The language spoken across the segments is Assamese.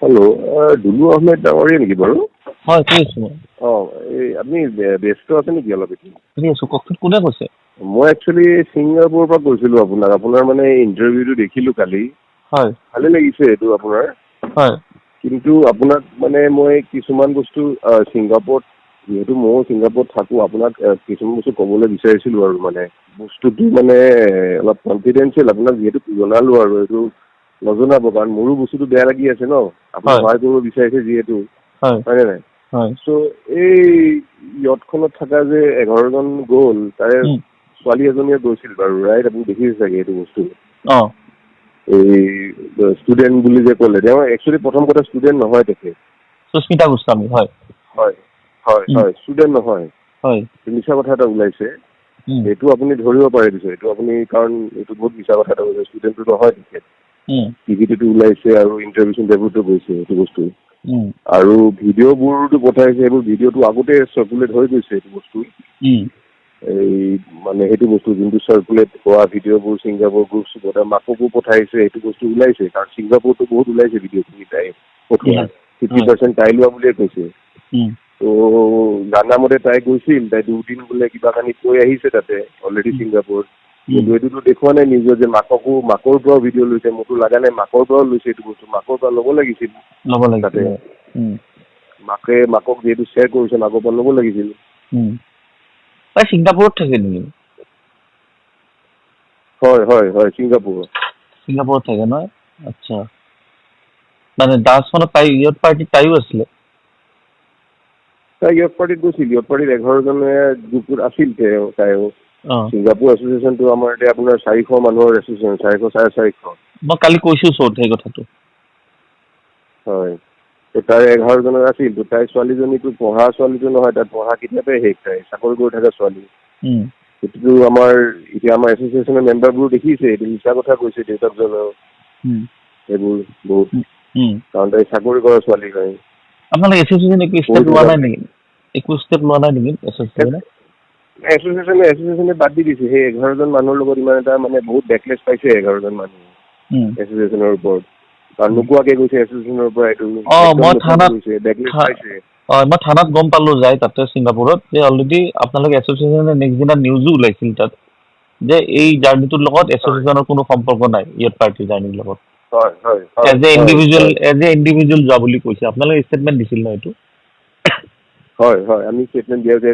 হেল্ল', দুলু আহমেদ ডাঙৰীয়া নেকি বাৰু? হয়, কৈ আছো মই। এই আপুনি ব্যস্ত আছে নেকি অলপ এতিয়া? শুনি আছো, কওকচোন কোনে কৈছে? মই একচুৱেলি ছিংগাপুৰৰ পৰা কৈছিলোঁ আপোনাৰ মানে ইণ্টাৰভিউটো দেখিলোঁ কালি। হয়। ভালে লাগিছে এইটো আপোনাৰ। হয়। কিন্তু আপোনাক মানে মই কিছুমান বস্তু ছিংগাপুৰত, যিহেতু ময়ো ছিংগাপুৰত থাকোঁ, আপোনাক কিছুমান বস্তু ক'বলৈ বিচাৰিছিলোঁ আৰু মানে বস্তুটো মানে অলপ কনফিডেঞ্চিয়েল, আপোনাক যিহেতু জনালোঁ আৰু এইটো নজনাব, কাৰণ মোৰো বস্তুটো বেয়া লাগি আছে ন, আপুনি সহায় কৰিব বিচাৰিছে যিহেতু, হয়নে নাই? চ' এই ইয়টখনত থকা যে 11জন গ'ল, তাৰে ছোৱালী এজনীয়ে গৈছিল বাৰু, ৰাইট? আপুনি দেখিছে চাগে এইটো বস্তু। এই ষ্টুডেণ্ট বুলি যে ক'লে, তেওঁ একচুৱেলি প্ৰথম কথা ষ্টুডেণ্ট নহয় তেখেত। সুস্মিতা গোস্বামী। হয় হয় হয় হয়, ষ্টুডেণ্ট নহয়। হয়, মিছা কথা এটা ওলাইছে, এইটো আপুনি ধৰিব পাৰে পিছে, এইটো আপুনি, কাৰণ এইটো বহুত মিছা কথা এটা ওলাইছে, ষ্টুডেণ্টটো নহয় তেখেত। টিভিটোতো ওলাইছে আৰু ইণ্টাৰভিউ চিণ্টাৰভিউটো গৈছে এইটো বস্তু। আৰু ভিডিঅ'বোৰতো পঠাইছে, সেইবোৰ ভিডিঅ'টো আগতে চাৰ্কুলেট হৈ গৈছে এইটো বস্তু। এই মানে সেইটো বস্তু যোনটো চাৰ্কুলেট হোৱা ভিডিঅ'বোৰ ছিংগাপুৰ গ্ৰুপ চুপত মাককো পঠাইছে, এইটো বস্তু ওলাইছে, কাৰণ ছিংগাপুৰতো বহুত ওলাইছে ভিডিঅ'খিনি তাই পঠোৱা, 50% তাই লোৱা বুলিয়ে কৈছে। ত' জানা মতে তাই গৈছিল, তাই 2 দিন বোলে কিবা কানি কৈ আহিছে তাতে অলৰেডি ছিংগাপুৰত, কিন্তু এইটোতো দেখুওৱা নাই নিজৰ যে মাকৰ পৰাও ভিডিঅ' লৈছে। মোৰতো লগা নাই মাকৰ পৰাও লৈছে এইটো বস্তু, মাকৰ পৰা ল'ব লাগিছিল তাতে। মাকক যিহেতু শ্বেয়াৰ কৰিছে, মাকৰ পৰা ল'ব লাগিছিল। তাই ছিংগাপুৰত থাকে নেকি? হয় হয় হয়, ছিংগাপুৰত থাকে নহয়? আচ্ছা, মানে ডান্সখনত তাই ইয়ত পাৰ্টিত তাইও আছিলে? তাই ইয়ট পাৰ্টিত গৈছিল, ইয়ট পাৰ্টিত 11জনে গ্ৰুপত আছিল তাইও। ছিংগাপুৰ এছ'চিয়েশ্যনটো আমাৰ এতিয়া আপোনাৰ 400 মানুহৰ এছ'চিয়েশ্যন, 400 450। মই কালি কৈছো চোন সেই কথাটো। হয়, তাই 11জনৰ আছিল। তাই ছোৱালীজনীটো পঢ়া ছোৱালীটো নহয়, তাই পঢ়া কিতাপে শেষ, তাই চাকৰি কৰি থকা ছোৱালী। সেইটোতো আমাৰ এছ'চিয়েশ্যনৰ মেম্বাৰবোৰ দেখিছে, এইটো মিছা কথা কৈছে দেউতাকজনেও এইবোৰ বহুত, কাৰণ তাই চাকৰি কৰা ছোৱালী হয়। আপোনালোকে এছ'চিয়েশ্যনে একো ষ্টেপ লোৱা নাই নেকি? এছ'চিয়েশ্যনে বাদ দি দিছে। সেই 11জন মানুহৰ লগত ইমান এটা মানে বহুত বেকলেছ পাইছে 11জন মানুহ এছ'চিয়েশ্যনৰ ওপৰত, কাৰণ নোকোৱাকে গৈছে এছ'চিয়েশ্যনৰ পৰা, এইটো মই থানাত গম পালো যাই তাতে ছিংগাপুৰত, যে অলৰেডি আপোনালোকে এছ'চিয়েশ্যনে নেক্সট দিনা নিউজো ওলাইছিল তাত, যে এই জাৰ্ণিটোৰ লগত এছ'চিয়েশ্যনৰ কোনো সম্পৰ্ক নাই, ইয়ট পাৰ্টিৰ জাৰ্ণিৰ লগত। এজ এ ইণ্ডিভিজুৱেল যোৱা বুলি কৈছে। আপোনালোকে ষ্টেটমেণ্ট দিছিল ন এইটো? হয় হয়, আমি ষ্টেটমেণ্ট দিয়া হৈছে।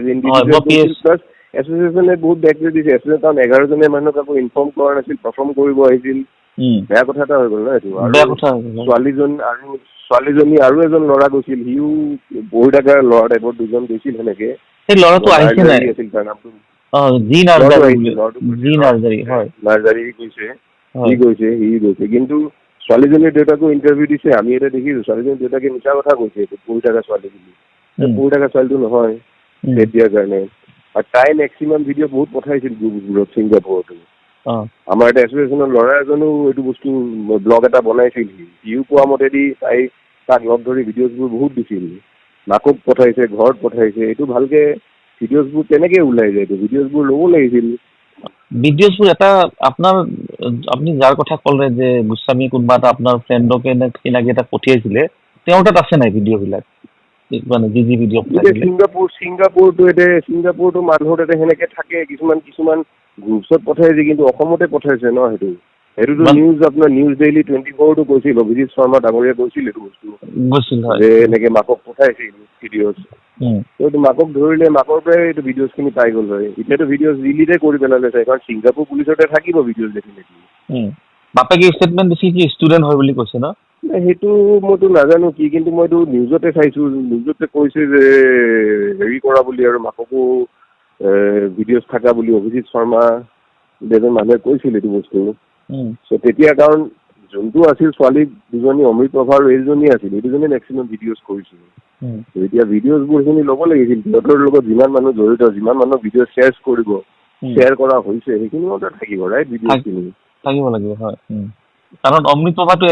এছ'চিয়েশ্যনে বহুত বেকলেছ দিছে। কাৰণ 11জনে মানুহক আকৌ ইনফৰ্ম কৰা নাছিল, পাৰফৰ্ম কৰিব আহিছিল, বেয়া কথা এটা হৈ গ'ল ন এইটো। আৰু ছোৱালীজনী আৰু এজন ল'ৰা গৈছিল, সিও পঢ়ি থকা ল'ৰা টাইপৰ, 2জন গৈছিল সেনেকে। সেই ল'ৰাটো আহিছে নাই? আছিল তাৰ নামটো। সি গৈছে, কিন্তু ছোৱালীজনীৰ দেউতাকো ইণ্টাৰভিউ দিছে, আমি এটা দেখিছো। ছোৱালীজনীৰ দেউতাকে মিছা কথা কৈছে পঢ়ি থকা ছোৱালী বুলি। পঢ়ি থকা ছোৱালীটো নহয় ডেট দিয়াৰ কাৰণে। আৰু তাই মেক্সিমাম ভিডিঅ' বহুত পঠাইছিল গ্ৰুপবোৰত ছিংগাপুৰতো। আমাৰ এটা এছ'চিয়েশ্যনৰ ল'ৰা এজনেও এইটো বস্তু ব্লগ এটা বনাইছিল, সিও কোৱা মতেদি তাক লগ ধৰি ভিডিঅ'জবোৰ বহুত দিছিল, মাকক পঠাইছে, ঘৰত পঠাইছে। এইটো ভালকে ভিডিঅ'জবোৰ তেনেকে ওলাই যায়, ভিডিঅ'জবোৰ ল'ব লাগিছিল। ভিডিঅ'জবোৰ এটা আপুনি যাৰ কথা ক'লে যে গোস্বামী কোনোবা এটা আপোনাৰ ফ্ৰেণ্ডকে চিনাকি এটা পঠিয়াইছিলে, তেওঁৰ তাত আছে নাই ভিডিঅ' বিলাক? মানে যি ভিডিঅ' ছিংগাপুৰতো মানুহৰ তাতে সেনেকে থাকে, কিছুমান গ্ৰুপছত পঠাইছে, কিন্তু অসমতে পঠাইছে ন সেইটোতো নিউজ, আপোনাৰ নিউজ ডেইলি 24টো কৈছিল, অভিজিত শৰ্মা ডাঙৰীয়াই কৈছিল এইটো বস্তু, যে এনেকে মাকক পঠাইছিল ভিডিঅ'জ। এইটো মাকক ধৰিলে, মাকৰ পৰাই এইটো ভিডিঅ'জখিনি পাই গ'ল হয়। এতিয়াতো ভিডিঅ'জ ৰিলিজে কৰি পেলালে চাই, কাৰণ ছিংগাপুৰ পুলিচতে থাকিব ভিডিঅ'জ ডেফিনেটলি। বাপেকে ষ্টেটমেণ্ট দিছে কি ষ্টুডেণ্ট হয় বুলি কৈছে ন? সেইটো মইতো নাজানো কি, কিন্তু মইতো নিউজতে চাইছো, নিউজতে কৈছে যে হেৰি কৰা বুলি, আৰু মাককো ভিডিঅ'জ থকা বুলি অভিজিত শৰ্মা এজন মানুহে কৈছিল এইটো বস্তু। চ' তেতিয়া কাৰণ যোনটো আছিল ছোৱালী দুজনী, অমৃত প্ৰভা আৰু এইজনী আছিল, এই দুজনী মেক্সিমাম ভিডিঅ'জ কৰিছিল। এতিয়া ভিডিঅ'জবোৰ খিনি ল'ব লাগিছিল, সিহঁতৰ লগত যিমান মানুহ জড়িত, যিমান মানুহ ভিডিঅ' শ্বেয়াৰ কৰা হৈছে, সেইখিনি মতে থাকিব ৰাইট, ভিডিঅ'খিনি থাকিব লাগিব। হয়, কাৰণ অমৃত প্ৰভাটো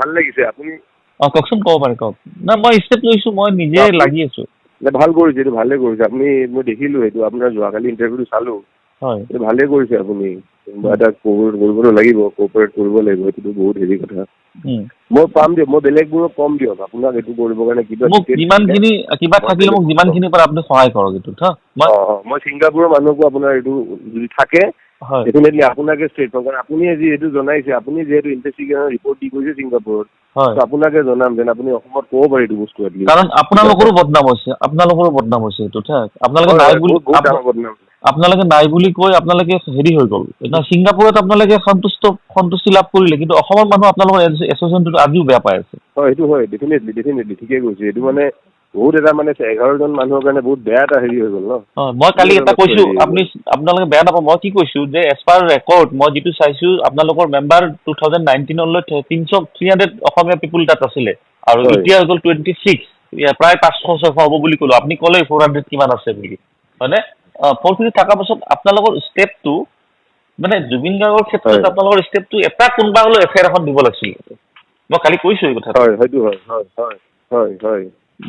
ভাল লাগিছে। আপুনি কওকচোন, ক'ব পাৰে, কওক না। মই ষ্টেপ লৈছো, মই নিজে লাগি আছো। ভাল কৰিছে, এইটো ভালে কৰিছে আপুনি। মই দেখিলো সেইটো আপোনাৰ যোৱাকালি ইণ্টাৰভিউটো চালো। ভালে কৰিছে আপুনি কোনোবা এটা কৰিব লাগিব কোঅপাৰেট কৰিব লাগিব এইটো বহুত হেৰি কথা মই পাম দিয়ক মই বেলেগবোৰক কম দিয়ক আপোনাক এইটো কৰিবৰ কাৰণে যিমানখিনি কিবা থাকিলে মোক যিমানখিনি পাৰে আপুনি সহায় কৰক এইটোত মই ছিংগাপুৰৰ মানুহকো আপোনাৰ এইটো যদি থাকে ডেফিনেটলি আপোনাকে ষ্ট্ৰেট কাৰণ আপুনি আজি এইটো জনাইছে আপুনি যিহেতু ইনভেষ্টিগেশ্যন ৰিপৰ্ট দি গৈছে ছিংগাপুৰত আপোনাকে জনাম যেন আপুনি অসমত ক'ব পাৰে এইটো বস্তু কাৰণ আপোনালোকৰো বদনাম হৈছে এইটোত আপোনালোকে নাই বুলি কৈ আপোনালোকে হেৰি হৈ গ'ল এতিয়া ছিংগাপুৰত আপোনালোকে সন্তুষ্টি লাভ কৰিলে কিন্তু অসমৰ মানুহ আপোনালোকৰ এছ'চিয়েশ্যনটো আজিও বেয়া পাই আছে সেইটো হয় ডেফিনেটলি ঠিকে কৈছে এইটো মানে বহুত এটা মানে 11জন মানুহৰ কাৰণে বহুত বেয়া এটা হেৰি হৈ গ'ল ন মই কালি এটা কৈছো আপোনালোকে বেয়া নাপাব মই কি কৈছো যে এজ পাৰ ৰেকৰ্ড মই যিটো চাইছো আপোনালোকৰ মেম্বাৰ 2019লৈ 300 অসমীয়া পিপুল তাত আছিলে আৰু এতিয়া হৈ গ'ল 26 প্ৰায় 500-600 হ'ব বুলি ক'লো আপুনি ক'লে 400 কিমান আছে বুলি হয়নে 450 থকাৰ পাছত আপোনালোকৰ ষ্টেপটো মানে জুবিন গাৰ্গৰ ক্ষেত্ৰত আপোনালোকৰ ষ্টেপটো এটা কোনোবা হ'লেও এফআইআৰ এখন দিব লাগিছিল মই কালি কৈছো এই কথাটো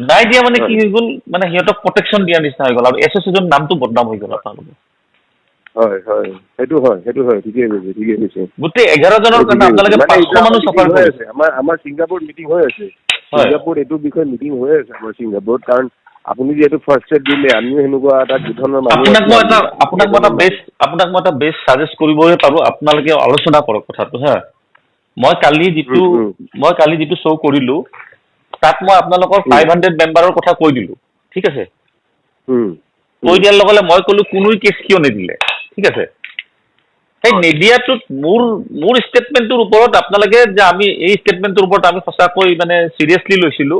নাই দিয়া মানে কি হৈ গ'ল মানে সিহঁতক প্ৰটেকশ্যন দিয়া নিচিনা হৈ গ'ল আৰু এছ'চিয়েশ্যন নামটো বদনাম হৈ গ'ল আপোনালোকৰ সেইটো হয় ঠিকে কৈছে গোটেই 11জনৰ কাৰণে আপোনালোকে 500 মানুহ চাফাৰ কৰি আছে আমাৰ ছিংগাপুৰত মিটিং হৈ আছে ছিংগাপুৰত এইটো বিষয়ে মিটিং হৈ আছে আমাৰ ছিংগাপুৰত কাৰণ আপুনি যিহেতু ফাৰ্ষ্ট ছেট দিলে আমিও সেনেকুৱা এটা ধৰণৰ আপোনাক মই এটা বেষ্ট ছাজেষ্ট কৰিবহে পাৰোঁ আপোনালোকে আলোচনা কৰক কথাটো হা মই কালি যিটো শ্ব' কৰিলোঁ তাত মই আপোনালোকৰ 500 মেম্বাৰৰ কথা কৈ দিলোঁ ঠিক আছে কৈ দিয়াৰ লগে মই ক'লো কোনো কেছ কিয় নিদিলে ঠিক আছে সেই নিদিয়াটোত মোৰ ষ্টেটমেণ্টটোৰ ওপৰত আপোনালোকে যে আমি এই ষ্টেটমেণ্টটোৰ ওপৰত আমি সঁচাকৈ মানে চিৰিয়াছলি লৈছিলোঁ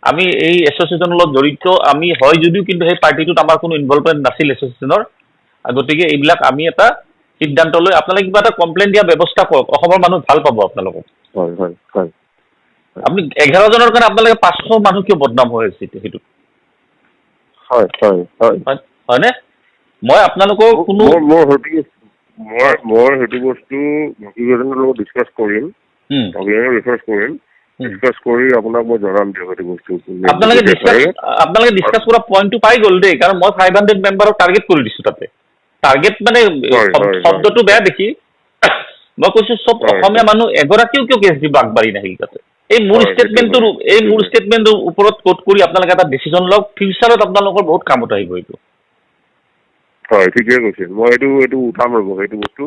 আমি এই এছ'চিয়েশ্যনৰ লগত জড়িত আমি হয় যদিও কিন্তু সেই পাৰ্টিটোত আমাৰ কোনো ইনভলভমেণ্ট নাছিল এছ'চিয়েশ্যনৰ গতিকে এইবিলাক আমি এটা সিদ্ধান্ত লৈ আপোনালোকে কিবা এটা কমপ্লেইন দিয়া ব্যৱস্থা কৰক অসমৰ মানুহ ভাল পাব আপোনালোকক আপুনি 11জনৰ কাৰণে আপোনালোকে 500 মানুহ কিয় বদনাম হৈ আছে সেইটো হয়নে মই আপোনালোকৰ কোনো মই সেইটো বস্তু বাকীকেইজনৰ লগত ডিছকাছ কৰিম ডিছকাছ কৰি আপোনাক মই জনাম দিয়ক সেইটো বস্তু আপোনালোকে ডিছকাছ কৰা পইণ্টটো পাই গ'ল দেই কাৰণ মই 500 মেম্বাৰক টাৰ্গেট কৰি দিছোঁ তাতে টাৰ্গেট মানে শব্দটো বেয়া দেখি মই কৈছোঁ চব অসমীয়া মানুহ এগৰাকীও কিয় কেছ দিব আগবাঢ়ি নাহিল তাতে এই মোৰ ষ্টেটমেণ্টটোৰ ওপৰত কোট কৰি আপোনালোকে এটা ডিচিশ্যন লওক ফিউচাৰত আপোনালোকৰ বহুত কামত আহিব এইটো হয় ঠিকে কৈছে মই এইটো উঠাম ৰ'ব সেইটো বস্তু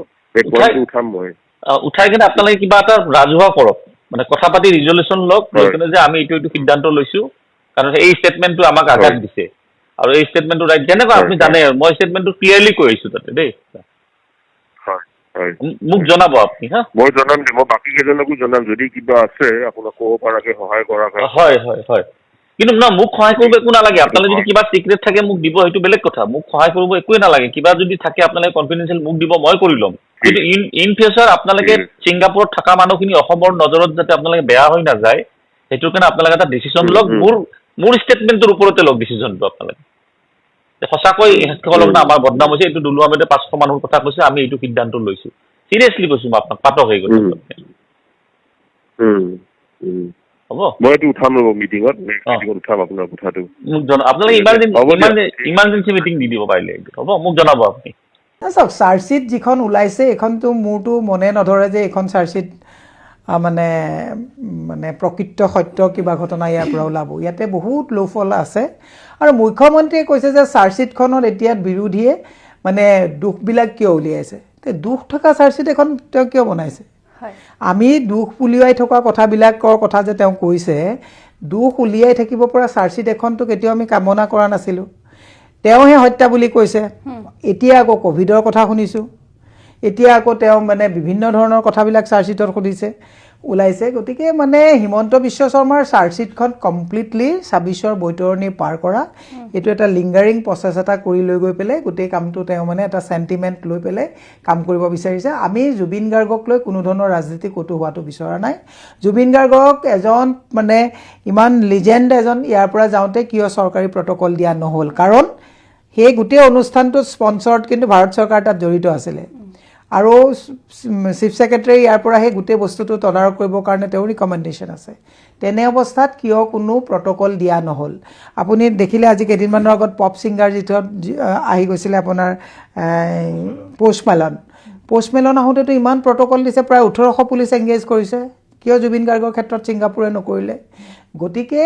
উঠাম মই উঠাই কিনে আপোনালোকে কিবা এটা ৰাজহুৱা কৰক মানে কথা পাতি ৰিজলিউশ্যন লওক লৈ কিনে যে আমি এইটো সিদ্ধান্ত লৈছোঁ কাৰণ এই ষ্টেটমেণ্টটো আমাক আঘাত দিছে আৰু এই ষ্টেটমেণ্টটো ৰাইট যেনেকুৱা আপুনি জানে মই ষ্টেটমেণ্টটো ক্লিয়াৰলি কৈ আহিছোঁ তাতে দেই মোক জনাব আপুনি হা মই জনাম মই বাকী কেইজনকো জনাম যদি কিবা আছে আপোনাক ক'ব পৰাকে সহায় কৰা হয় কিন্তু মোক সহায় কৰিব একো নালাগে আপোনালোকে যদি কিবা চিক্ৰেট থাকে মোক দিব সেইটো বেলেগ কথা মোক সহায় কৰিব একোৱে নালাগে কিবা যদি থাকে আপোনালোকে কনফিডেঞ্চিয়েল মোক দিব মই কৰি ল'ম কিন্তু ইন ফিউচাৰ আপোনালোকে ছিংগাপুৰত থকা মানুহখিনি অসমৰ নজৰত যাতে আপোনালোকে বেয়া হৈ নাযায় সেইটোৰ কাৰণে আপোনালোকে এটা ডিচিশ্যন লওক মোৰ ষ্টেটমেণ্টটোৰ ওপৰতে লওক ডিচিশ্যনটো আপোনালোকে সঁচাকৈ এখেতসকলক না আমাৰ বদনাম হৈছে এইটো দুলু আহমেদে 500 মানুহৰ কথা কৈছে আমি এইটো সিদ্ধান্ত লৈছোঁ চিৰিয়াছলি কৈছোঁ মই আপোনাক পাতক হৈ গৈছে হ'ব মই এইটো উঠাম ৰ'ব মিটিঙত উঠাম আপোনাৰ কথাটো মোক আপোনালোকে ইমাৰ্জেঞ্চি মিটিং দি দিব পাৰিলে হ'ব মোক জনাব আপুনি চাওক চাৰ্জশ্বিট যিখন ওলাইছে এইখনতো মোৰতো মনে নধৰে যে এইখন চাৰ্জশ্বিট মানে প্ৰকৃত সত্য কিবা ঘটনা ইয়াৰ পৰা ওলাব ইয়াতে বহুত লোফল আছে আৰু মুখ্যমন্ত্ৰীয়ে কৈছে যে চাৰ্জশ্বিটখনত এতিয়া বিৰোধীয়ে মানে দুখবিলাক কিয় উলিয়াইছে দুখ থকা চাৰ্জশ্বিট এখন তেওঁ কিয় বনাইছে আমি দুখ উলিয়াই থকা কথাবিলাকৰ কথা যে তেওঁ কৈছে দুখ উলিয়াই থাকিব পৰা চাৰ্জশ্বিট এখনতো কেতিয়াও আমি কামনা কৰা নাছিলোঁ তেওঁহে হত্যা বুলি কৈছে এতিয়া আকৌ কোভিডৰ কথা শুনিছোঁ এতিয়া আকৌ তেওঁ মানে বিভিন্ন ধৰণৰ কথাবিলাক চাৰ্জশ্বিটত সুধিছে ওলাইছে গতিকে মানে হিমন্ত বিশ্ব শৰ্মাৰ চাৰ্জশ্বিটখন কমপ্লিটলি 26ৰ বৈতৰণি পাৰ কৰা এইটো এটা লিংগাৰিং প্ৰচেছ এটা কৰি লৈ গৈ পেলাই গোটেই কামটো তেওঁ মানে এটা চেণ্টিমেণ্ট লৈ পেলাই কাম কৰিব বিচাৰিছে আমি জুবিন গাৰ্গক লৈ কোনো ধৰণৰ ৰাজনীতি ক'তো হোৱাটো বিচৰা নাই জুবিন গাৰ্গক এজন মানে ইমান লিজেণ্ড এজন ইয়াৰ পৰা যাওঁতে কিয় চৰকাৰী প্ৰট'কল দিয়া নহ'ল কাৰণ সেই গোটেই অনুষ্ঠানটো স্পন্সৰ্ড কিন্তু ভাৰত চৰকাৰ তাত জড়িত আছিলে আৰু চিফ ছেক্ৰেটাৰী ইয়াৰ পৰা সেই গোটেই বস্তুটো তদাৰক কৰিবৰ কাৰণে তেওঁৰ ৰিকমেণ্ডেশ্যন আছে তেনে অৱস্থাত কিয় কোনো প্ৰট'কল দিয়া নহ'ল আপুনি দেখিলে আজি কেইদিনমানৰ আগত পপ ছিংগাৰ যিটো আহি গৈছিলে আপোনাৰ পোষ্টমেলন আহোঁতেতো ইমান প্ৰট'কল দিছে প্ৰায় 1800 পুলিচ এংগেজ কৰিছে কিয় জুবিন গাৰ্গৰ ক্ষেত্ৰত ছিংগাপুৰে নকৰিলে গতিকে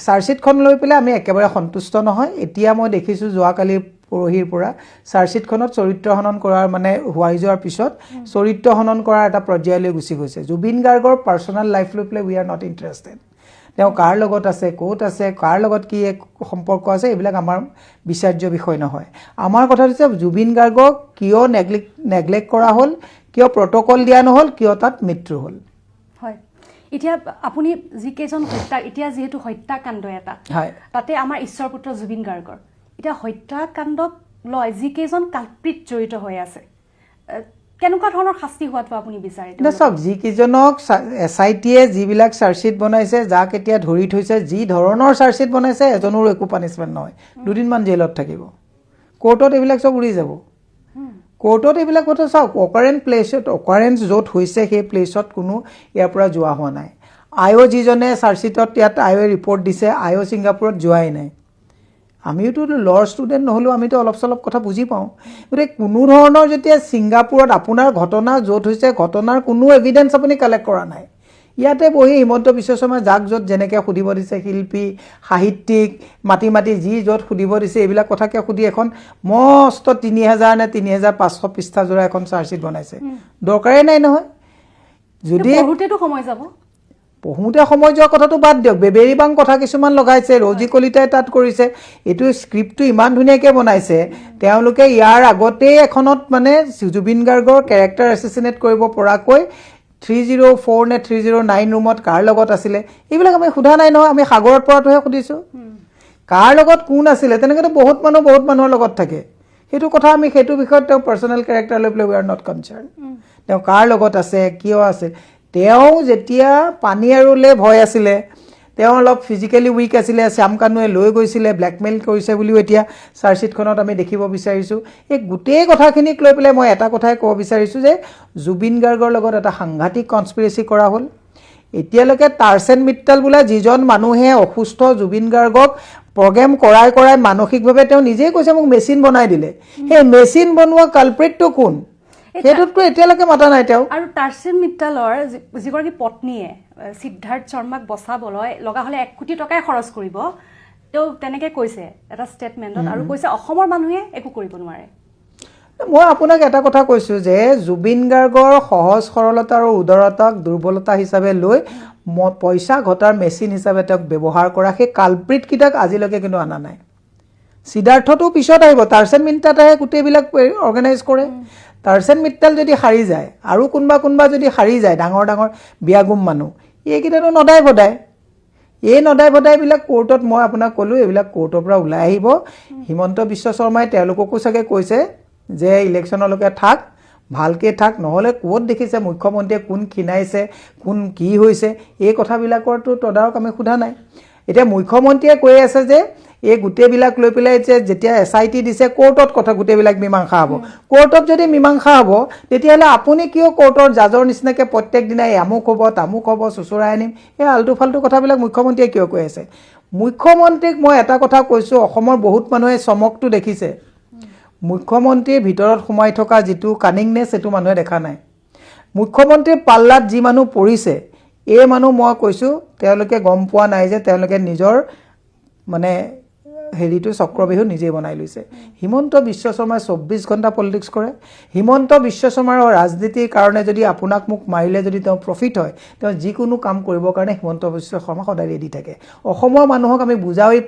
চাৰ্জশ্বিটখন লৈ পেলাই আমি একেবাৰে সন্তুষ্ট নহয় এতিয়া মই দেখিছোঁ যোৱাকালি পৰহিৰ পৰা চাৰ্জশ্বিটখনত চৰিত্ৰ হনন কৰাৰ মানে হোৱাই যোৱাৰ পিছত চৰিত্ৰ হনন কৰাৰ এটা পৰ্যায়লৈ গুচি গৈছে জুবিন গাৰ্গৰ পাৰ্চনেল লাইফ লৈ পেলাই উই আৰ নট ইণ্টাৰেষ্টেড তেওঁ কাৰ লগত আছে ক'ত আছে কাৰ লগত কি সম্পৰ্ক আছে এইবিলাক আমাৰ বিচাৰ্য বিষয় নহয় আমাৰ কথা হৈছে জুবিন গাৰ্গক কিয় নেগলেক্ট কৰা হ'ল কিয় প্ৰট'কল দিয়া নহ'ল কিয় তাত মৃত্যু হ'ল হয় এতিয়া আপুনি যিকেইজন হত্যা এতিয়া যিহেতু হত্যাকাণ্ড এটা তাতে আমাৰ ঈশ্বৰপুত্ৰ জুবিন গাৰ্গৰ এতিয়া হত্যাকাণ্ডক লৈ যিকেইজন কালপ্ৰিত জড়িত হৈ আছে কেনেকুৱা ধৰণৰ শাস্তি হোৱাটো আপুনি বিচাৰে চাওক যিকেইজনক SIT-য়ে যিবিলাক চাৰ্জশ্বিট বনাইছে যাক এতিয়া ধৰি থৈছে যি ধৰণৰ চাৰ্জশ্বিট বনাইছে এজনৰ একো পানিছমেণ্ট নহয় দুদিনমান জেলত থাকিব কোৰ্টত এইবিলাক চব উৰি যাব কোৰ্টত এইবিলাক কথা চাওক অকাৰেঞ্চ য'ত হৈছে সেই প্লেচত কোনো ইয়াৰ পৰা যোৱা হোৱা নাই IO যিজনে চাৰ্জশ্বিটত ইয়াত IO ৰিপৰ্ট দিছে IO ছিংগাপুৰত যোৱাই নাই আমিওতো ল'ৰ ষ্টুডেণ্ট নহ'লেও আমিতো অলপ চলপ কথা বুজি পাওঁ গতিকে কোনো ধৰণৰ যেতিয়া ছিংগাপুৰত আপোনাৰ ঘটনা য'ত হৈছে ঘটনাৰ কোনো এভিডেঞ্চ আপুনি কালেক্ট কৰা নাই ইয়াতে বহি হিমন্ত বিশ্ব শৰ্মাই যাক য'ত যেনেকৈ সুধিব দিছে শিল্পী সাহিত্যিক মাটি যি য'ত সুধিব দিছে এইবিলাক কথাকে সুধি এখন মস্ত 3000 নে 3500 পৃষ্ঠা জোৰা এখন চাৰ্জশ্বিট বনাইছে দৰকাৰেই নাই নহয় যদি পঢ়োঁতেতো সময় যাব পঢ়োঁতে সময় যোৱা কথাটো বাদ দিয়ক বেবেৰীবাং কথা কিছুমান লগাইছে ৰজি কলিতাই তাত কৰিছে এইটো স্ক্ৰিপ্টটো ইমান ধুনীয়াকৈ বনাইছে তেওঁলোকে ইয়াৰ আগতেই এখনত মানে জুবিন গাৰ্গৰ কেৰেক্টাৰ এছেচিনেট কৰিব পৰাকৈ 304 নে 309 ৰুমত কাৰ লগত আছিলে এইবিলাক আমি সোধা নাই নহয় আমি সাগৰত পৰাটোহে সুধিছোঁ কাৰ লগত কোন আছিলে তেনেকৈতো বহুত মানুহৰ লগত থাকে সেইটো কথা আমি সেইটো বিষয়ত তেওঁ পাৰ্চনেল কেৰেক্টাৰ লৈ পেলাই উই আৰ নট কনচাৰ্ণ তেওঁ কাৰ লগত আছে কিয় আছে তেওঁ যেতিয়া পানী আৰুলে ভয় আছিলে তেওঁ অলপ ফিজিকেলি উইক আছিলে শ্যাম কানুৱে লৈ গৈছিলে ব্লেকমেইল কৰিছে বুলিও এতিয়া চাৰ্জশ্বিটখনত আমি দেখিব বিচাৰিছোঁ এই গোটেই কথাখিনিক লৈ পেলাই মই এটা কথাই ক'ব বিচাৰিছোঁ যে জুবিন গাৰ্গৰ লগত এটা সাংঘাতিক কনস্পিৰেচি কৰা হ'ল এতিয়ালৈকে টাৰ্চেন মিট্টাল বোলা যিজন মানুহে অসুস্থ জুবিন গাৰ্গক প্ৰগ্ৰেম কৰাই মানসিকভাৱে তেওঁ নিজেই কৈছে মোক মেচিন বনাই দিলে সেই মেচিন বনোৱা কালপ্ৰিটটো কোন সেইটোতো এতিয়ালৈকে মাতা নাই তেওঁ আৰু টাৰ্চেন মিট্টালৰ যিগৰাকী পত্নীয়ে সিদ্ধাৰ্থ শৰ্মাক বচাবলৈ লগা হ'লে 1 কোটি টকাই খৰচ কৰিব তেওঁ তেনেকৈ কৈছে এটা ষ্টেটমেণ্টত আৰু কৈছে অসমৰ মানুহে একো কৰিব নোৱাৰে মই আপোনাক এটা কথা কৈছোঁ যে জুবিন গাৰ্গৰ সহজ সৰলতা আৰু উদাৰতাক দুৰ্বলতা হিচাপে লৈ পইচা ঘটাৰ মেচিন হিচাপে তেওঁক ব্যৱহাৰ কৰা সেই কালপ্ৰিটকেইটাক আজিলৈকে কিন্তু অনা নাই সিদ্ধাৰ্থটো পিছত আহিব টাৰ্চেন মিট্টালহে গোটেইবিলাক অৰ্গেনাইজ কৰে টাৰ্চেন মিট্টাল যদি হাৰি যায় আৰু কোনোবা যদি হাৰি যায় ডাঙৰ বিয়াগুম মানুহ এইকেইটাতো নদাই ভদাইবিলাক কোৰ্টত মই আপোনাক ক'লোঁ এইবিলাক কোৰ্টৰ পৰা ওলাই আহিব হিমন্ত বিশ্ব শৰ্মাই তেওঁলোককো চাগে কৈছে যে ইলেকশ্যনলৈকে থাক ভালকৈ থাক নহ'লে ক'ত দেখিছে মুখ্যমন্ত্ৰীয়ে কোন খিনাইছে কোন কি হৈছে এই কথাবিলাকৰতো তদাৰক আমি সোধা নাই এতিয়া মুখ্যমন্ত্ৰীয়ে কৈ আছে যে এই গোটেইবিলাক লৈ পেলাই যেতিয়া SIT দিছে কোৰ্টত কথা গোটেইবিলাক মীমাংসা হ'ব কোৰ্টত যদি মীমাংসা হ'ব তেতিয়াহ'লে আপুনি কিয় কোৰ্টৰ জাজৰ নিচিনাকৈ প্ৰত্যেক দিনাই আমুক হ'ব তামুক হ'ব চুচৰাই আনিম এই আল্টু ফাল্টু কথাবিলাক মুখ্যমন্ত্ৰীয়ে কিয় কৈ আছে মুখ্যমন্ত্ৰীক মই এটা কথা কৈছোঁ অসমৰ বহুত মানুহে চমকটো দেখিছে মুখ্যমন্ত্ৰীৰ ভিতৰত সোমাই থকা যিটো কানিংনেছ সেইটো মানুহে দেখা নাই মুখ্যমন্ত্ৰীৰ পাল্লাত যি মানুহ পৰিছে এই মানুহ মই কৈছোঁ তেওঁলোকে গম পোৱা নাই যে তেওঁলোকে নিজৰ মানে হেৰিটো চক্ৰবেহু নিজেই বনাই লৈছে হিমন্ত বিশ্ব শৰ্মাই 24 ঘণ্টা পলিটিক্স কৰে হিমন্ত বিশ্ব শৰ্মাৰ ৰাজনীতিৰ কাৰণে যদি আপোনাক মোক মাৰিলে যদি তেওঁ প্ৰফিট হয় তেওঁ যিকোনো কাম কৰিবৰ কাৰণে হিমন্ত বিশ্ব শৰ্মা সদায় ৰেডি থাকে অসমৰ মানুহক আমি বুজাই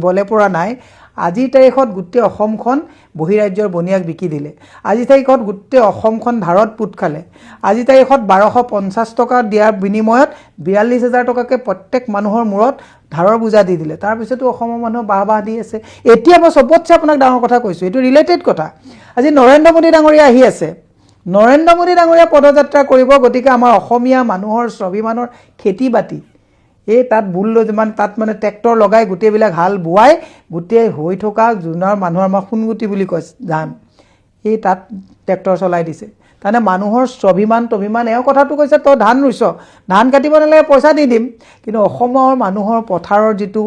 বলে পৰা নাই আজিৰ তাৰিখত গোটেই অসমখন বহিৰাজ্যৰ বনিয়াক বিকি দিলে আজিৰ তাৰিখত গোটেই অসমখন ধাৰত পুত খালে আজিৰ তাৰিখত 1250 টকা দিয়াৰ বিনিময়ত 42000 টকাকৈ প্ৰত্যেক মানুহৰ মূৰত ধাৰৰ বোজা দি দিলে তাৰপিছতো অসমৰ মানুহ বাহ দি আছে এতিয়া মই চবতছে আপোনাক ডাঙৰ কথা কৈছোঁ এইটো ৰিলেটেড কথা আজি নৰেন্দ্ৰ মোদী ডাঙৰীয়া আহি আছে নৰেন্দ্ৰ মোদী ডাঙৰীয়া পদযাত্ৰা কৰিব গতিকে আমাৰ অসমীয়া মানুহৰ স্বাভিমানৰ খেতি বাতি এই তাত বুল লৈ তাত মানে ট্ৰেক্টৰ লগাই গোটেইবিলাক হাল বোৱাই গোটেই হৈ থকা জোনাৰ মানুহৰ আমাৰ সোণগুটি বুলি কয় ধান এই তাত ট্ৰেক্টৰ চলাই দিছে তাৰমানে মানুহৰ স্বাভিমান এওঁ কথাটো কৈছে তই ধান ৰুইছ ধান কাটিব নালাগে পইচা দি দিম কিন্তু অসমৰ মানুহৰ পথাৰৰ যিটো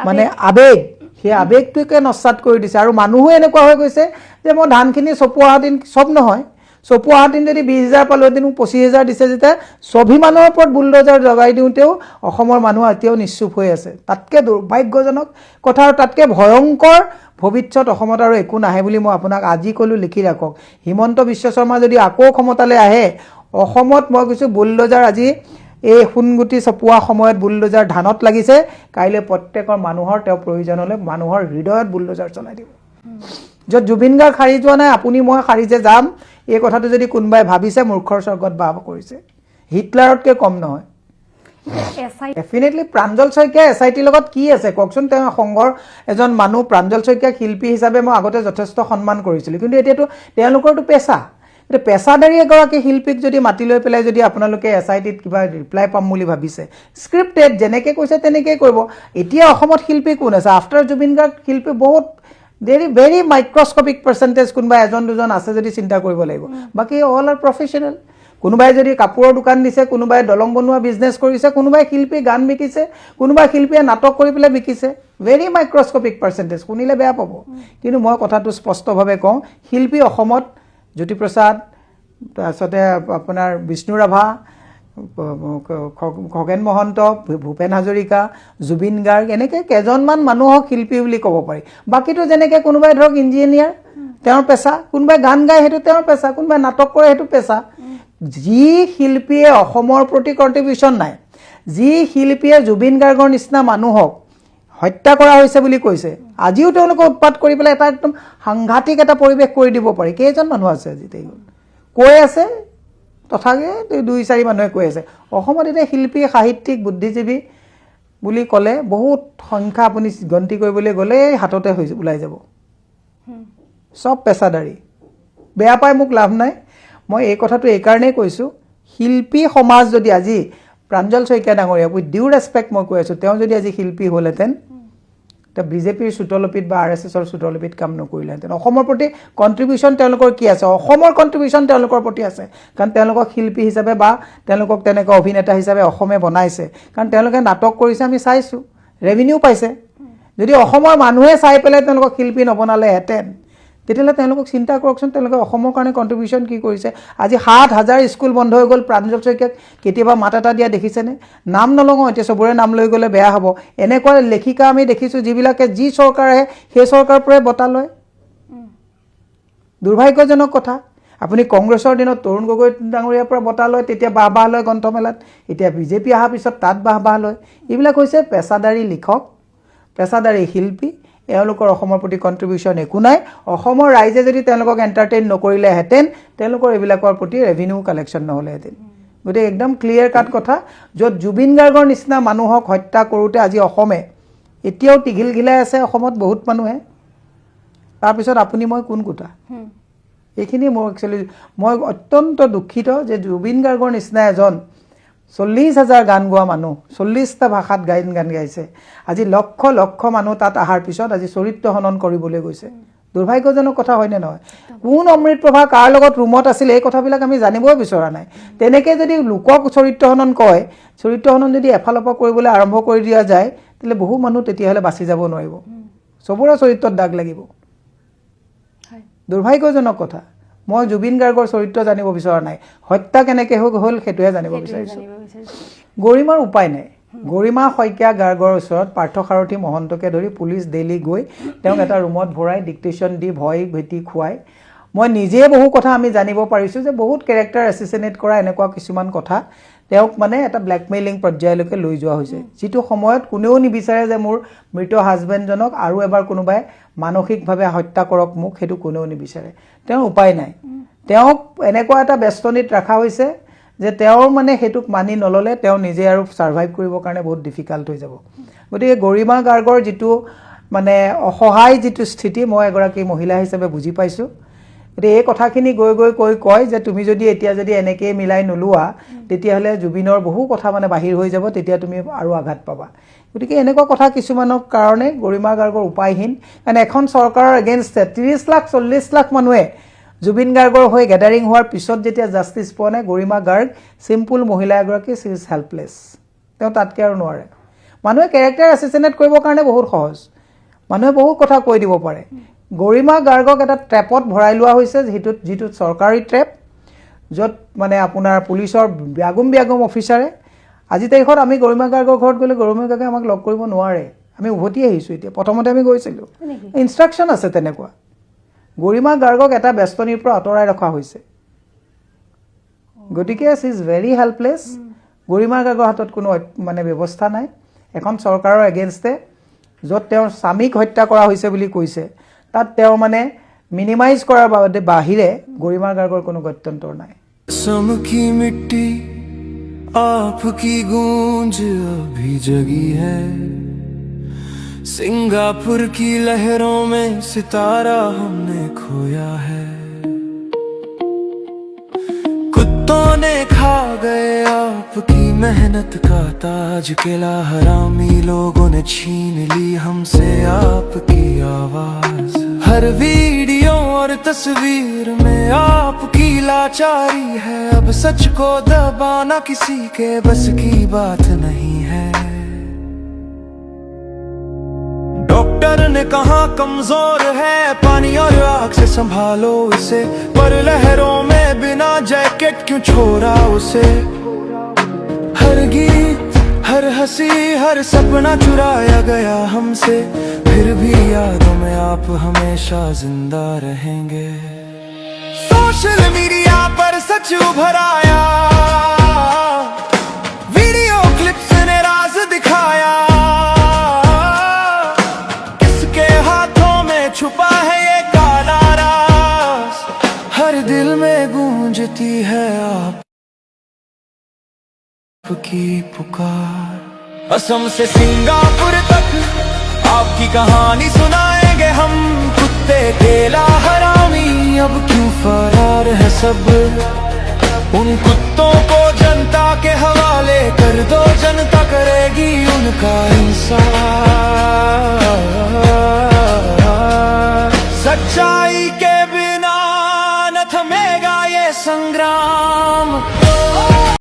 মানে আবেগ সেই আবেগটোকে নস্বাত কৰি দিছে আৰু মানুহো এনেকুৱা হৈ গৈছে যে মই ধানখিনি চপোৱা দিন চব নহয় চপোৱা দিন যদি 20,000 পালো দিন 25,000 দিছে যেতিয়া স্বাভিমানৰ ওপৰত বুলডোজাৰ জগাই দিওঁতেও অসমৰ মানুহ এতিয়াও নিশ্চুপ হৈ আছে তাতকৈ দুৰ্ভাগ্যজনক কথা আৰু তাতকৈ ভয়ংকৰ ভৱিষ্যত অসমত আৰু একো নাহে বুলি মই আপোনাক আজি ক'লো লিখি ৰাখক হিমন্ত বিশ্ব শৰ্মা যদি আকৌ ক্ষমতালৈ আহে অসমত মই কৈছো বুলডোজাৰ আজি এই সোণগুটি চপোৱা সময়ত বুলডোজাৰ ধানত লাগিছে কাইলৈ প্ৰত্যেকৰ মানুহৰ তেওঁ প্ৰয়োজন হ'লে মানুহৰ হৃদয়ত বুলডোজাৰ চলাই দিব য'ত জুবিন গাৰ্গ হাৰি যোৱা নাই আপুনি মই হাৰি যে যাম এই কথাটো যদি কোনোবাই ভাবিছে মূৰ্খৰ স্বৰ্গত বাস কৰিছে হিটলাৰতকৈ কম নহয় ডেফিনেটলি প্ৰাঞ্জল শইকীয়া SITৰ লগত কি আছে কওকচোন তেওঁ সংঘৰ এজন মানুহ প্ৰাঞ্জল শইকীয়া শিল্পী হিচাপে মই আগতে যথেষ্ট সন্মান কৰিছিলোঁ কিন্তু এতিয়াতো তেওঁলোকৰতো পেছা এতিয়া পেছাদাৰী এগৰাকী শিল্পীক যদি মাতি লৈ পেলাই যদি আপোনালোকে SITত কিবা ৰিপ্লাই পাম বুলি ভাবিছে স্ক্ৰিপ্টেড যেনেকৈ কৈছে তেনেকৈ কৰিব এতিয়া অসমত শিল্পী কোন আছে আফটাৰ জুবিন গাৰ্গ শিল্পী বহুত very microscopic percentage কোনোবা এজন দুজন আছে যদি চিন্তা কৰিব লাগিব বাকি অল আৰ প্ৰফেশনাল কোনোবাই যদি কাপোৰৰ দোকান দিছে কোনোবাই দলং বনোৱা বিজনেছ কৰিছে কোনোবাই শিল্পী গান বিকিছে কোনোবাই শিল্পীয়ে নাটক কৰি পেলাই বিকিছে very microscopic percentage শুনিলে বেয়া পাব কিন্তু মই কথাটো স্পষ্টভাৱে কওঁ শিল্পী অসমত জ্যোতিপ্ৰসাদ তাৰপিছতে আপোনাৰ বিষ্ণু ৰাভা খগেন মহন্ত ভূপেন হাজৰিকা জুবিন গাৰ্গ এনেকৈ কেইজনমান মানুহক শিল্পী বুলি ক'ব পাৰি বাকীটো যেনেকৈ কোনোবাই ধৰক ইঞ্জিনিয়াৰ তেওঁৰ পেছা কোনোবাই গান গায় সেইটো তেওঁৰ পেছা কোনোবাই নাটক কৰে সেইটো পেছা যি শিল্পীয়ে অসমৰ প্ৰতি কণ্ট্ৰিবিউশ্যন নাই যি শিল্পীয়ে জুবিন গাৰ্গৰ নিচিনা মানুহক হত্যা কৰা হৈছে বুলি কৈছে আজিও তেওঁলোকে উৎপাত কৰি পেলাই এটা একদম সাংঘাতিক এটা পৰিৱেশ কৰি দিব পাৰি কেইজন মানুহ আছে আজি কৈ আছে তথাপি 2-4 মানুহে কৈ আছে অসমত এতিয়া শিল্পী সাহিত্যিক বুদ্ধিজীৱী বুলি ক'লে বহুত সংখ্যা আপুনি গন্তি কৰিবলৈ গ'লে হাততে ওলাই যাব সব পেছাদাৰী বেয়া পাই মোক লাভ নাই মই এই কথাটো এই কাৰণেই কৈছোঁ শিল্পী সমাজ যদি আজি প্ৰাঞ্জল শইকীয়া ডাঙৰীয়া উইথ ডিউ ৰেছপেক্ট মই কৈ আছোঁ তেওঁ যদি আজি শিল্পী হ'লহেঁতেন তে বিজেপিৰ চুটলপিত বা RSSৰ চুটলপিত কাম নকৰিলেহেঁতেন অসমৰ প্ৰতি কণ্ট্ৰিবিউশ্যন তেওঁলোকৰ কি আছে অসমৰ কণ্ট্ৰিবিউশ্যন তেওঁলোকৰ প্ৰতি আছে কাৰণ তেওঁলোকক শিল্পী হিচাপে বা তেওঁলোকক তেনেকৈ অভিনেতা হিচাপে অসমে বনাইছে কাৰণ তেওঁলোকে নাটক কৰিছে আমি চাইছোঁ ৰেভিনিউ পাইছে যদি অসমৰ মানুহে চাই পেলাই তেওঁলোকক শিল্পী নবনালেহেঁতেন তেতিয়াহ'লে তেওঁলোকক চিন্তা কৰকচোন তেওঁলোকে অসমৰ কাৰণে কণ্ট্ৰিবিউশ্যন কি কৰিছে আজি 7,000 স্কুল বন্ধ হৈ গ'ল প্ৰাঞ্জল শইকীয়াক কেতিয়াবা মাত এটা দিয়া দেখিছেনে নাম নলগাওঁ এতিয়া চবৰে নাম লৈ গ'লে বেয়া হ'ব এনেকুৱা লেখিকা আমি দেখিছোঁ যিবিলাকে যি চৰকাৰ আহে সেই চৰকাৰৰ পৰাই বঁটা লয় দুৰ্ভাগ্যজনক কথা আপুনি কংগ্ৰেছৰ দিনত তৰুণ গগৈ ডাঙৰীয়াৰ পৰা বঁটা লয় তেতিয়া বাহ লয় গ্ৰন্থমেলাত এতিয়া বিজেপি অহাৰ পিছত তাত বাহ লয় এইবিলাক হৈছে পেছাদাৰী লিখক পেছাদাৰী শিল্পী এওঁলোকৰ অসমৰ প্ৰতি কণ্ট্ৰিবিউশ্যন একো নাই অসমৰ ৰাইজে যদি তেওঁলোকক এণ্টাৰটেইন নকৰিলেহেঁতেন তেওঁলোকৰ এইবিলাকৰ প্ৰতি ৰেভিনিউ কালেকশ্যন নহ'লেহেঁতেন গতিকে একদম ক্লিয়াৰ কাট কথা য'ত জুবিন গাৰ্গৰ নিচিনা মানুহক হত্যা কৰোঁতে আজি অসমে এতিয়াও টিঘিল ঘিলাই আছে অসমত বহুত মানুহে তাৰপিছত আপুনি মই কোন কোটা এইখিনি মোৰ একচুৱেলি মই অত্যন্ত দুখিত যে জুবিন গাৰ্গৰ নিচিনা এজন 40,000 গান গোৱা মানুহ 40টা ভাষাত গান গাইছে আজি লক্ষ লক্ষ মানুহ তাত অহাৰ পিছত আজি চৰিত্ৰ হনন কৰিবলৈ গৈছে দুৰ্ভাগ্যজনক কথা হয়নে নহয় কোন অমৃত প্ৰভা কাৰ লগত ৰুমত আছিল এই কথাবিলাক আমি জানিবই বিচৰা নাই তেনেকৈ যদি লোকক চৰিত্ৰ হনন কয় চৰিত্ৰ হনন যদি এফালৰ পৰা কৰিবলৈ আৰম্ভ কৰি দিয়া যায় তেতিয়াহ'লে বহু মানুহ তেতিয়াহ'লে বাচি যাব নোৱাৰিব চবৰে চৰিত্ৰত দাগ লাগিব দুৰ্ভাগ্যজনক কথা মই জুবিন গাৰ্গৰ চৰিত্ৰ জানিব বিচৰা নাই হত্যা কেনেকৈ হ'ল সেইটোহে জানিব বিচাৰিছোঁ গৰিমাৰ উপায় নাই গৰিমা শইকীয়া গাৰ্গৰ ওচৰত পাৰ্থসাৰথী মহন্তকে ধৰি পুলিচ ডেইলি গৈ তেওঁক এটা ৰুমত ভৰাই ডিক্টেশ্যন দি ভয় ভীতি খুৱাই মই নিজে বহু কথা আমি জানিব পাৰিছোঁ যে বহুত কেৰেক্টাৰ এছিচিনেট কৰা এনেকুৱা কিছুমান কথা তেওঁক মানে এটা ব্লেকমেইলিং পৰ্যায়লৈকে লৈ যোৱা হৈছে যিটো সময়ত কোনেও নিবিচাৰে যে মোৰ মৃত হাজবেণ্ডজনক আৰু এবাৰ কোনোবাই মানসিকভাৱে হত্যা কৰক মোক সেইটো কোনেও নিবিচাৰে তেওঁৰ উপায় নাই তেওঁক এনেকুৱা এটা বেষ্টনীত ৰখা হৈছে যে তেওঁ মানে সেইটোক মানি নল'লে তেওঁ নিজে আৰু সাৰ্ভাইভ কৰিবৰ কাৰণে বহুত ডিফিকাল্ট হৈ যাব গতিকে গৰিমা গাৰ্গৰ যিটো মানে অসহায় যিটো স্থিতি মই এগৰাকী মহিলা হিচাপে বুজি পাইছোঁ গতিকে এই কথাখিনি গৈ কয় যে তুমি যদি এতিয়া যদি এনেকৈ মিলাই নোলোৱা তেতিয়াহ'লে জুবিনৰ বহু কথা মানে বাহিৰ হৈ যাব তেতিয়া তুমি আৰু আঘাত পাবা গতিকে এনেকুৱা কথা কিছুমানৰ কাৰণে গৰিমা গাৰ্গৰ উপায়হীন কাৰণ এখন চৰকাৰৰ এগেইনষ্টে 30 লাখ 40 লাখ মানুহে জুবিন গাৰ্গৰ হৈ গেডাৰিং হোৱাৰ পিছত যেতিয়া জাষ্টিছ পোৱা নাই, গৰিমা গাৰ্গ চিম্পুল মহিলা এগৰাকী, চি ইজ হেল্পলেছ, তেওঁ তাতকৈ আৰু নোৱাৰে। মানুহে কেৰেক্টাৰ এছেচিনেট কৰিবৰ কাৰণে বহুত সহজ, মানুহে বহুত কথা কৈ দিব পাৰে। গৰিমা গাৰ্গক এটা ট্ৰেপত ভৰাই লোৱা হৈছে, যিটো চৰকাৰী ট্ৰেপ, য'ত মানে আপোনাৰ পুলিচৰ ব্যাগুম অফিচাৰে, আজি তাৰিখত আমি গৰিমা গাৰ্গৰ ঘৰত গ'লে গৰিমা গাৰ্গে আমাক লগ কৰিব নোৱাৰে, আমি উভতি আহিছোঁ এতিয়া। প্ৰথমতে আমি গৈছিলোঁ, ইনষ্ট্ৰাকশ্যন আছে তেনেকুৱা। গৰিমা গাৰ্গক এটা বেষ্টনীৰ পৰা আঁতৰাই ৰখা হৈছে, গতিকে চি ইজ ভেৰি হেল্পলেছ। গৰিমা গাৰ্গৰ হাতত কোনো মানে ব্যৱস্থা নাই। এখন চৰকাৰৰ এগেইনষ্টে, য'ত তেওঁৰ স্বামীক হত্যা কৰা হৈছে বুলি কৈছে, তাত তেওঁ মানে মিনিমাইজ কৰাৰ বাহিৰে গৰিমা গাৰ্গৰ কোনো গত্যন্তৰ নাই। की मिट्टी आपकी गूंज अभी जगी है, सिंगापुर की लहरों में सितारा हमने खोया है, कुत्तों ने खा गए आपकी मेहनत का ताज, किला हरामी लोगों ने छीन ली हमसे आपकी आवाज, हर वीडियो और तस्वीर में आपकी लाचारी है, अब सच को दबाना किसी के बस की बात नहीं है। डॉक्टर ने कहा कमजोर है, पानी और आग से संभालो इसे, पर लहरों में बिना जैकेट क्यों छोड़ा उसे, हर गीत हर हंसी हर सपना चुराया गया हमसे, फिर भी यादों में आप हमेशा जिंदा रहेंगे। सोशल मीडिया पर सच उभर आया, वीडियो क्लिप्स ने राज दिखाया, किसके हाथों में छुपा है ये काला राज, हर दिल में गूंजती है आपकी पुकार। असम से सिंगापुर तक आपकी कहानी सुनाएंगे हम, कुत्ते केला हरामी अब क्यों फरार है सब, उन कुत्तों को जनता के हवाले कर दो, जनता करेगी उनका इंसाफ। सच्चाई के बिना न थमेगा ये संग्राम।